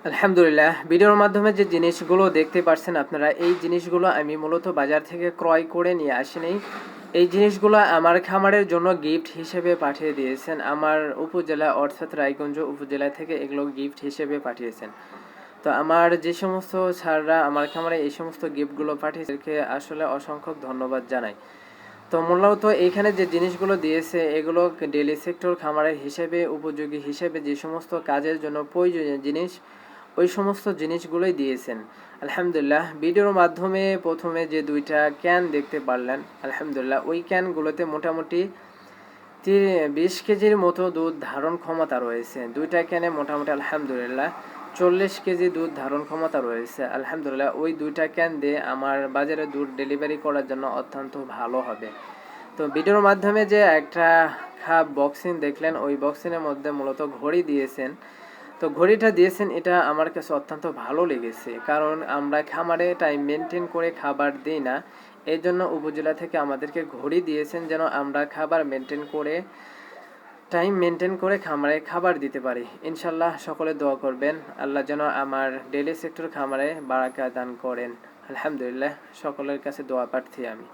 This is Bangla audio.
আলহামদুলিল্লাহ, ভিডিওর মাধ্যমে যে জিনিসগুলো দেখতে পাচ্ছেন আপনারা, এই জিনিসগুলো আমি মূলত বাজার থেকে ক্রয় করে নিয়ে আসিনি। এই জিনিসগুলো আমার খামারের জন্য গিফট হিসেবে পাঠিয়ে দিয়েছেন আমার উপজেলা, অর্থাৎ রায়গঞ্জ উপজেলা থেকে এগুলো গিফট হিসেবে পাঠিয়েছেন। তো আমার যে সমস্ত স্যাররা আমার খামারে এই সমস্ত গিফটগুলো পাঠিয়েছে, আসলে অসংখ্য ধন্যবাদ জানাই। তো মূলত এইখানে যে জিনিসগুলো দিয়েছে এগুলো ডেইলি সেক্টর খামারের হিসেবে উপযোগী হিসেবে যে সমস্ত কাজের জন্য প্রয়োজনীয় জিনিস, ওই সমস্ত জিনিসগুলোই দিয়েছেন। আলহামদুলিল্লাহ, ভিডিওর মাধ্যমে প্রথমে যে দুইটা ক্যান দেখতে পারলেন, আলহামদুলিল্লাহ ওই ক্যানগুলোতে মোটামুটি 20 কেজির মতো দুধ ধারণ ক্ষমতা রয়েছে। দুইটা ক্যানে মোটামুটি আলহামদুলিল্লাহ 40 কেজি দুধ ধারণ ক্ষমতা রয়েছে। আলহামদুলিল্লাহ ওই দুইটা ক্যান দিয়ে আমার বাজারে দুধ ডেলিভারি করার জন্য অত্যন্ত ভালো হবে। তো ভিডিওর মাধ্যমে যে একটা খাপ বক্সিং দেখলেন, ওই বক্সিংয়ের মধ্যে মূলত ঘড়ি দিয়েছেন। তো ঘড়িটা দিয়েছেন, এটা আমার কাছে অত্যন্ত ভালো লেগেছে, কারণ আমরা খামারে টাইম মেনটেন করে খাবার দিই না। এই জন্য উপজেলা থেকে আমাদেরকে ঘড়ি দিয়েছেন, যেন আমরা খাবার মেনটেন করে টাইম মেনটেন করে খামারে খাবার দিতে পারি। ইনশাল্লাহ সকলে দোয়া করবেন, আল্লাহ যেন আমার ডেইলি সেক্টর খামারে বারাকা দান করেন। আলহামদুলিল্লাহ, সকলের কাছে দোয়া প্রার্থী আমি।